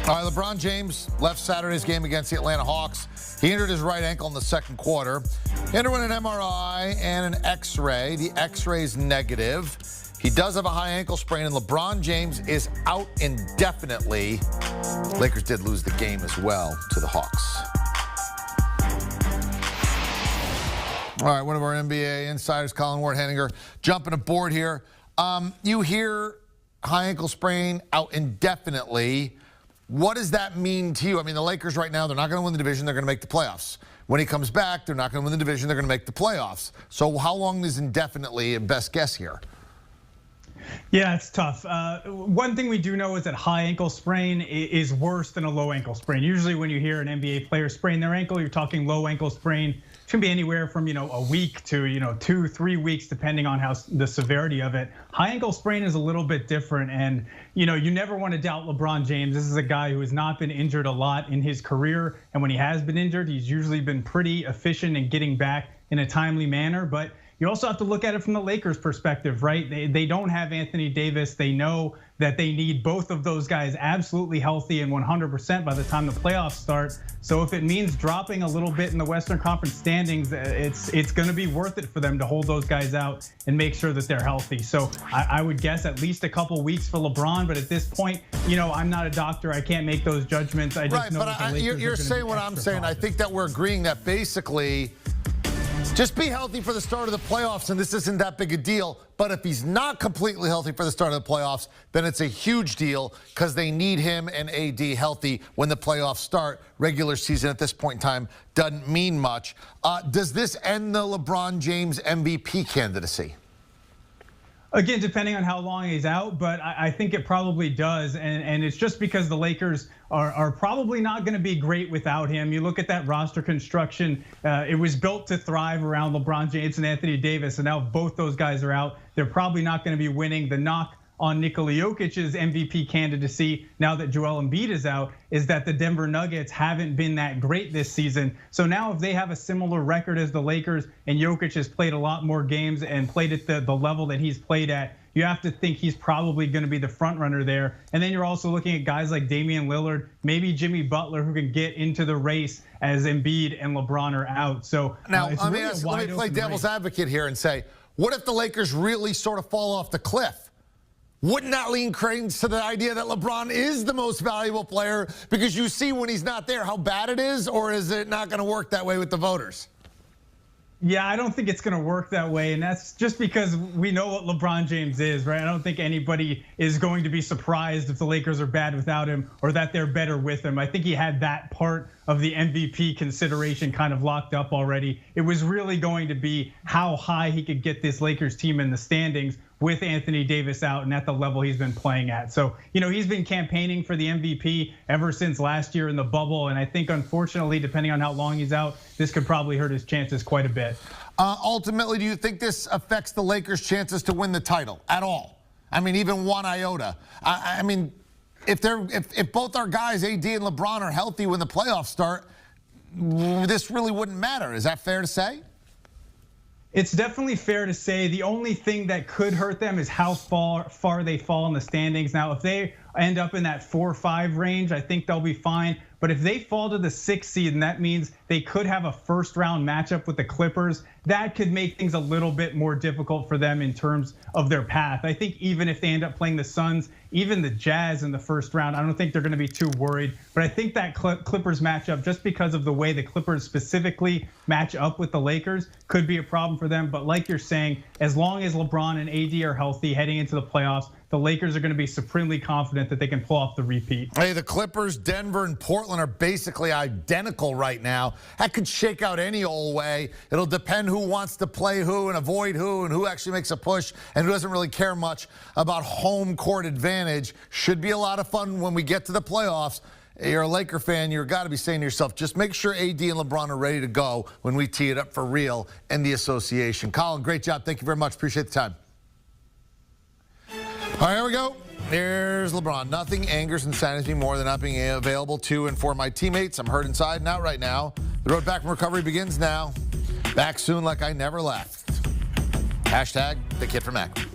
All right, LeBron James left Saturday's game against the Atlanta Hawks. He injured his right ankle in the second quarter. He underwent an MRI and an X-ray. The X-ray is negative. He does have a high ankle sprain, and LeBron James is out indefinitely. Lakers did lose the game as well to the Hawks. All right, one of our NBA insiders, Colin Ward-Henninger, jumping aboard here. You hear high ankle sprain, out indefinitely. What does that mean to you? I mean, the Lakers right now, they're not going to win the division. They're going to make the playoffs. When he comes back, they're not going to win the division. They're going to make the playoffs. So how long is indefinitely a best guess here? Yeah, it's tough. One thing we do know is that high ankle sprain is worse than a low ankle sprain. Usually when you hear an NBA player sprain their ankle, you're talking low ankle sprain. It can be anywhere from, a week to, 2-3 weeks, depending on how the severity of it. High ankle sprain is a little bit different. And, you never want to doubt LeBron James. This is a guy who has not been injured a lot in his career. And when he has been injured, he's usually been pretty efficient in getting back in a timely manner. But you also have to look at it from the Lakers' perspective, right? They don't have Anthony Davis. They know that they need both of those guys absolutely healthy and 100% by the time the playoffs start. So if it means dropping a little bit in the Western Conference standings, it's going to be worth it for them to hold those guys out and make sure that they're healthy. So I would guess at least a couple weeks for LeBron. But at this point, I'm not a doctor. I can't make those judgments. I just know that the Lakers you're saying what I'm saying. I think that we're agreeing that basically just be healthy for the start of the playoffs, and this isn't that big a deal. But if he's not completely healthy for the start of the playoffs, then it's a huge deal because they need him and AD healthy when the playoffs start. Regular season at this point in time doesn't mean much. Does this end the LeBron James MVP candidacy? Again, depending on how long he's out, but I think it probably does. And it's just because the Lakers are probably not going to be great without him. You look at that roster construction, it was built to thrive around LeBron James and Anthony Davis. And now both those guys are out. They're probably not going to be winning. The knock on Nikola Jokic's MVP candidacy, now that Joel Embiid is out, is that the Denver Nuggets haven't been that great this season. So now if they have a similar record as the Lakers and Jokic has played a lot more games and played at the level that he's played at, you have to think he's probably going to be the front runner there. And then you're also looking at guys like Damian Lillard, maybe Jimmy Butler, who can get into the race as Embiid and LeBron are out. So now let me play devil's advocate here and say, what if the Lakers really sort of fall off the cliff? Wouldn't that lean credence to the idea that LeBron is the most valuable player because you see when he's not there how bad it is, or is it not going to work that way with the voters? Yeah, I don't think it's going to work that way. And that's just because we know what LeBron James is, right? I don't think anybody is going to be surprised if the Lakers are bad without him or that they're better with him. I think he had that part of the MVP consideration kind of locked up already. It was really going to be how high he could get this Lakers team in the standings with Anthony Davis out and at the level he's been playing at. So, he's been campaigning for the MVP ever since last year in the bubble. And I think, unfortunately, depending on how long he's out, this could probably hurt his chances quite a bit. Ultimately, do you think this affects the Lakers' chances to win the title at all? I mean, even one iota. I mean, if both our guys, AD and LeBron, are healthy when the playoffs start, this really wouldn't matter. Is that fair to say? It's definitely fair to say. The only thing that could hurt them is how far they fall in the standings. Now, if they end up in that 4-5 range, I think they'll be fine. But if they fall to the 6th seed, and that means they could have a first-round matchup with the Clippers, that could make things a little bit more difficult for them in terms of their path. I think even if they end up playing the Suns, even the Jazz in the first round, I don't think they're going to be too worried. But I think that Clippers matchup, just because of the way the Clippers specifically match up with the Lakers, could be a problem for them. But like you're saying, as long as LeBron and AD are healthy heading into the playoffs, the Lakers are going to be supremely confident that they can pull off the repeat. Hey, the Clippers, Denver, and Portland are basically identical right now. That could shake out any old way. It'll depend who wants to play who and avoid who and who actually makes a push and who doesn't really care much about home court advantage. Should be a lot of fun when we get to the playoffs. You're a Laker fan, you've got to be saying to yourself, just make sure AD and LeBron are ready to go when we tee it up for real in the association. Colin, great job. Thank you very much. Appreciate the time. All right, here we go. Here's LeBron. Nothing angers and saddens me more than not being available to and for my teammates. I'm hurt inside and out right now. The road back from recovery begins now. Back soon like I never left. Hashtag the kid from Akron.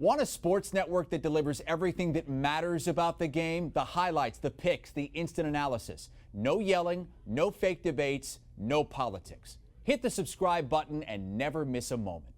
Want a sports network that delivers everything that matters about the game? The highlights, the picks, the instant analysis. No yelling, no fake debates, no politics. Hit the subscribe button and never miss a moment.